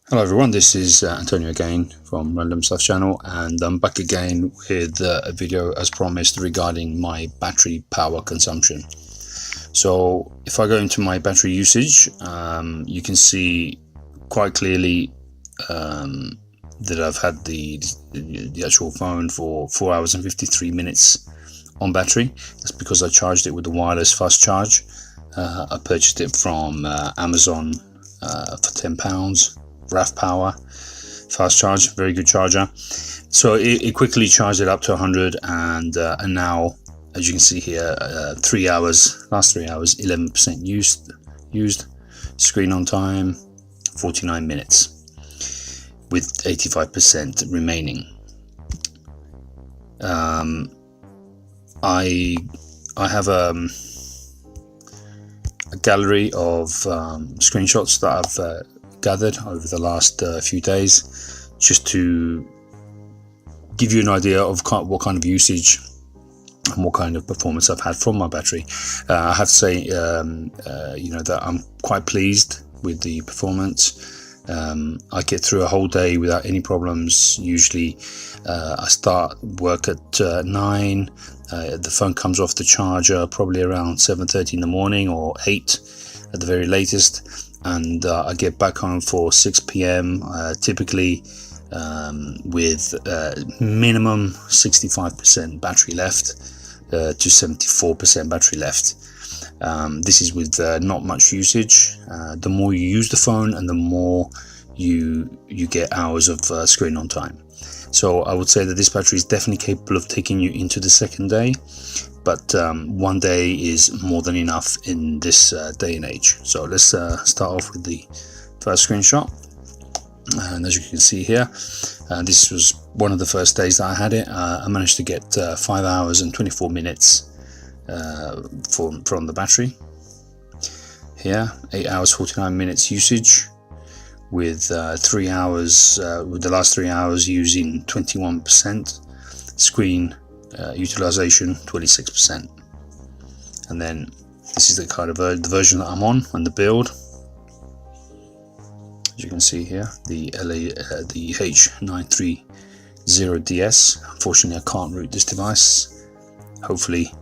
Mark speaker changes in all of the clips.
Speaker 1: Hello everyone, this is Antonio again from RandomStuff channel, and I'm back again with a video as promised regarding my battery power consumption. So if I go into my battery usage, you can see quite clearly that I've had the actual phone for 4 hours and 53 minutes on battery. That's because I charged it with the wireless fast charge. I purchased it from Amazon for £10. RAF Power fast charge, very good charger. So it quickly charged it up to 100, and now, as you can see here, 3 hours, last 3 hours, 11% used. Screen on time 49 minutes with 85% remaining. I have a gallery of screenshots that I've gathered over the last few days, just to give you an idea of what kind of usage and what kind of performance I've had from my battery. I have to say, that I'm quite pleased with the performance. I get through a whole day without any problems. Usually I start work at 9, the phone comes off the charger probably around 7:30 in the morning or 8 at the very latest, and I get back home for 6 p.m. Typically with minimum 65% battery left to 74% battery left. This is with not much usage. The more you use the phone, and the more you get hours of screen on time. So I would say that this battery is definitely capable of taking you into the second day, but 1 day is more than enough in this day and age. So let's start off with the first screenshot. And as you can see here, this was one of the first days that I had it. I managed to get 5 hours and 24 minutes from the battery. Here, 8 hours 49 minutes usage, with 3 hours, with the last 3 hours using 21%, screen utilization 26%. And then this is the kind of the version that I'm on, and the build, as you can see here, the H930DS. Unfortunately, I can't root this device. Hopefully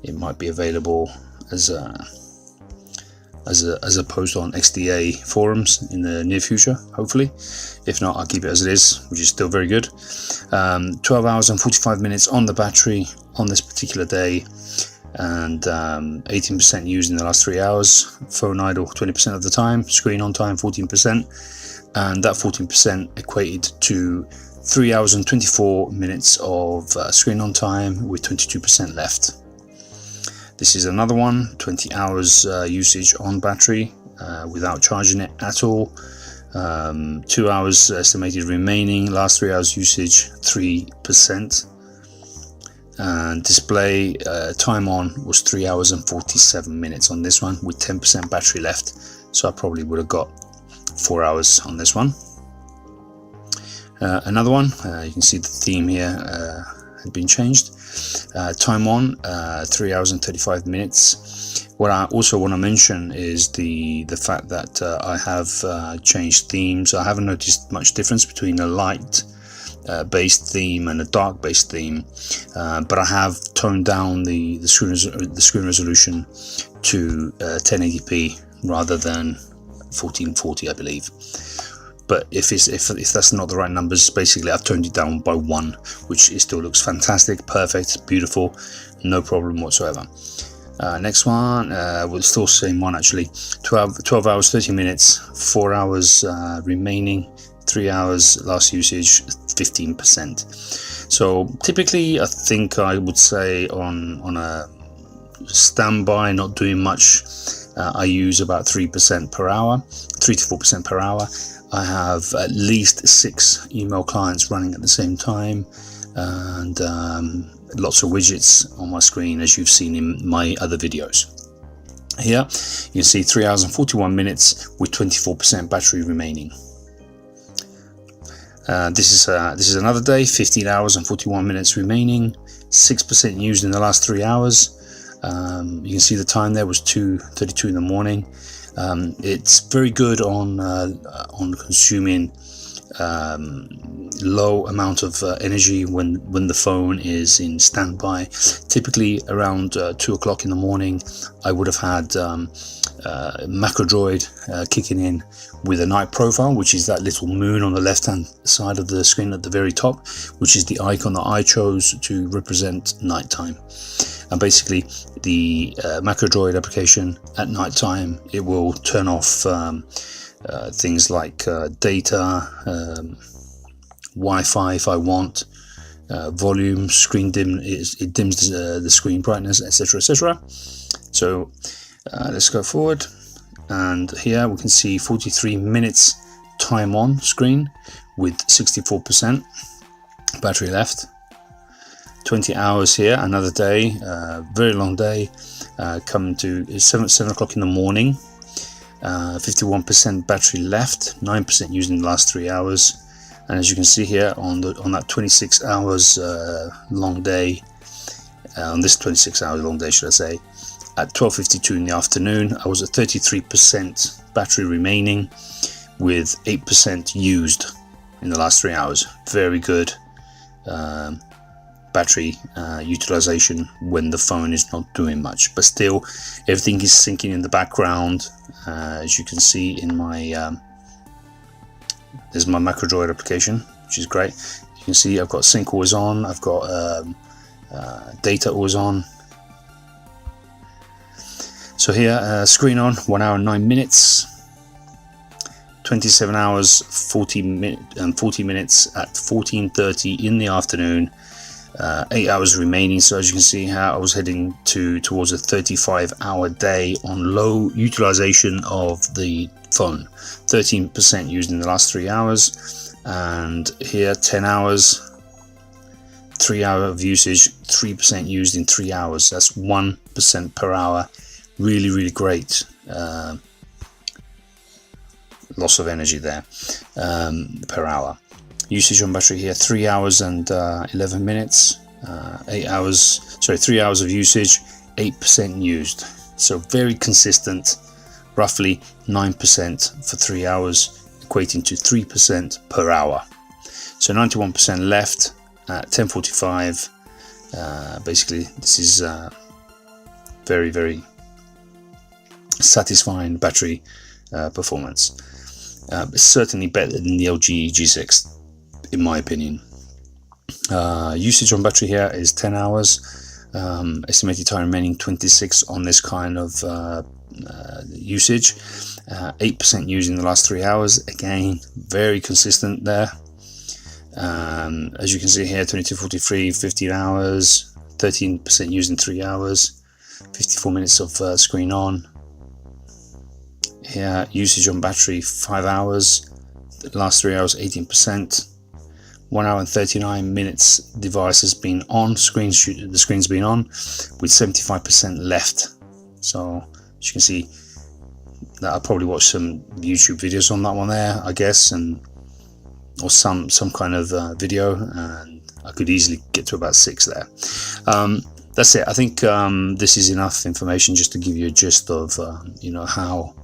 Speaker 1: it might be available as a post on XDA forums in the near future, hopefully. If not, I'll keep it as it is, which is still very good. 12 hours and 45 minutes on the battery on this particular day, and 18% used in the last 3 hours. Phone idle 20% of the time, screen on time 14%, and that 14% equated to 3 hours and 24 minutes of screen on time with 22% left. This is another one, 20 hours usage on battery without charging it at all. 2 hours estimated remaining, last 3 hours usage 3%. And display time on was 3 hours and 47 minutes on this one, with 10% battery left. So I probably would have got 4 hours on this one. Another one, you can see the theme here had been changed. Time on 3 hours and 35 minutes. What I also want to mention is the fact that I have changed themes. I haven't noticed much difference between a light based theme and a dark based theme, but I have toned down the screen resolution to 1080p rather than 1440, I believe. But if that's not the right numbers, basically I've toned it down by 1, which it still looks fantastic, perfect, beautiful, no problem whatsoever. Next one, well, still same one actually. 12 hours 30 minutes, 4 hours remaining, 3 hours last usage, 15%. So typically I think I would say on a standby, not doing much, I use about 3% per hour, 3 to 4% per hour. I have at least 6 email clients running at the same time, and lots of widgets on my screen, as you've seen in my other videos. Here you can see 3 hours and 41 minutes with 24% battery remaining. This is another day, 15 hours and 41 minutes remaining, 6% used in the last 3 hours. You can see the time there was 2:32 in the morning. It's very good on consuming low amount of energy when the phone is in standby. Typically around 2 o'clock in the morning, I would have had MacroDroid kicking in with a night profile, which is that little moon on the left hand side of the screen at the very top, which is the icon that I chose to represent nighttime. And basically the MacroDroid application at nighttime, it will turn off things like data, Wi-Fi if I want, volume, screen dim, it dims the screen brightness, etc, etc. So let's go forward, and here we can see 43 minutes time on screen with 64% battery left. 20 hours here, another day, very long day, coming to 7 o'clock in the morning. 51% battery left, 9% used in the last 3 hours. And as you can see here on that 26 hours long day, on this 26 hours long day, should I say, at 12:52 in the afternoon, I was at 33% battery remaining with 8% used in the last 3 hours. Very good battery utilization when the phone is not doing much, but still everything is syncing in the background. As you can see in my there's my MacroDroid application, which is great. You can see I've got sync always on, I've got data always on. So here, screen on, 1 hour and 9 minutes, 27 hours 40 minutes at 14:30 in the afternoon. 8 hours remaining. So as you can see how I was heading towards a 35-hour day on low utilization of the phone. 13% used in the last 3 hours, and here 10 hours, 3 hour of usage, 3% used in 3 hours. That's 1% per hour. Really great loss of energy there per hour. Usage on battery here, 3 hours and 11 minutes, 3 hours of usage, 8% used. So very consistent, roughly 9% for 3 hours, equating to 3% per hour. So 91% left at 10:45. Basically, this is very satisfying battery performance. Certainly better than the LG G6. In my opinion. Usage on battery here is 10 hours. Estimated time remaining 26 on this kind of usage. 8% used in the last 3 hours. Again, very consistent there. As you can see here, 22:43, 15 hours, 13% used in 3 hours, 54 minutes of screen on. Here, usage on battery 5 hours. The last 3 hours, 18%. 1 hour and 39 minutes device has been on, the screen's been on with 75% left. So as you can see that I'll probably watch some YouTube videos on that one there, I guess, or some kind of video, and I could easily get to about 6 there. That's it. I think this is enough information just to give you a gist of how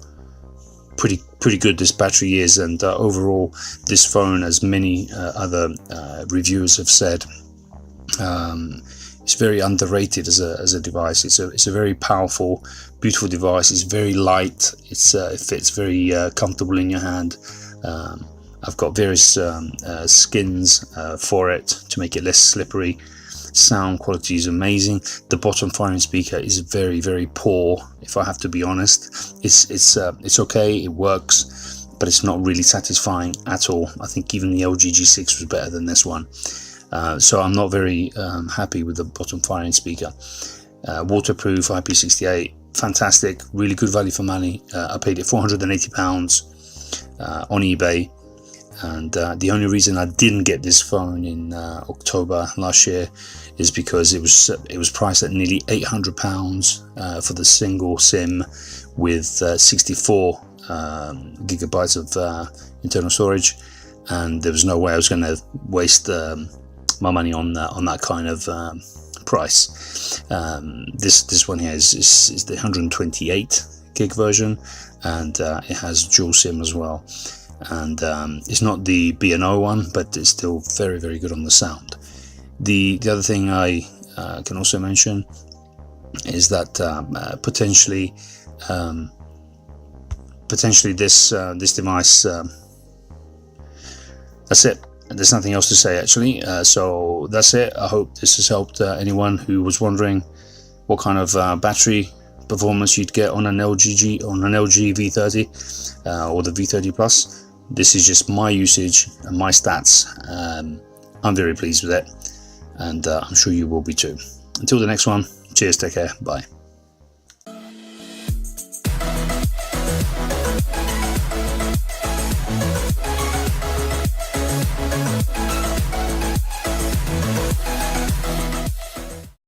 Speaker 1: pretty good this battery is, and overall this phone, as many other reviewers have said, it's very underrated as a device. It's a very powerful, beautiful device. It's very light. It fits very comfortable in your hand. I've got various skins for it to make it less slippery. Sound quality is amazing. The bottom firing speaker is very poor, if I have to be honest. It's okay, it works, but it's not really satisfying at all. I think even the LG G6 was better than this one. So I'm not very happy with the bottom firing speaker. Waterproof, IP68, fantastic, really good value for money. I paid it £480 on eBay. And the only reason I didn't get this phone in October last year is because it was priced at nearly £800 for the single SIM with 64 gigabytes of internal storage, and there was no way I was going to waste my money on that kind of price. This one here is the 128 gig version, and it has dual SIM as well. And it's not the B&O one, but it's still very, very good on the sound. The other thing I can also mention is that potentially this device, that's it. There's nothing else to say, actually. So that's it. I hope this has helped anyone who was wondering what kind of battery performance you'd get on an LG V30 or the V30 Plus. This is just my usage and my stats. I'm very pleased with it, and I'm sure you will be too. Until the next one, cheers, take care, bye.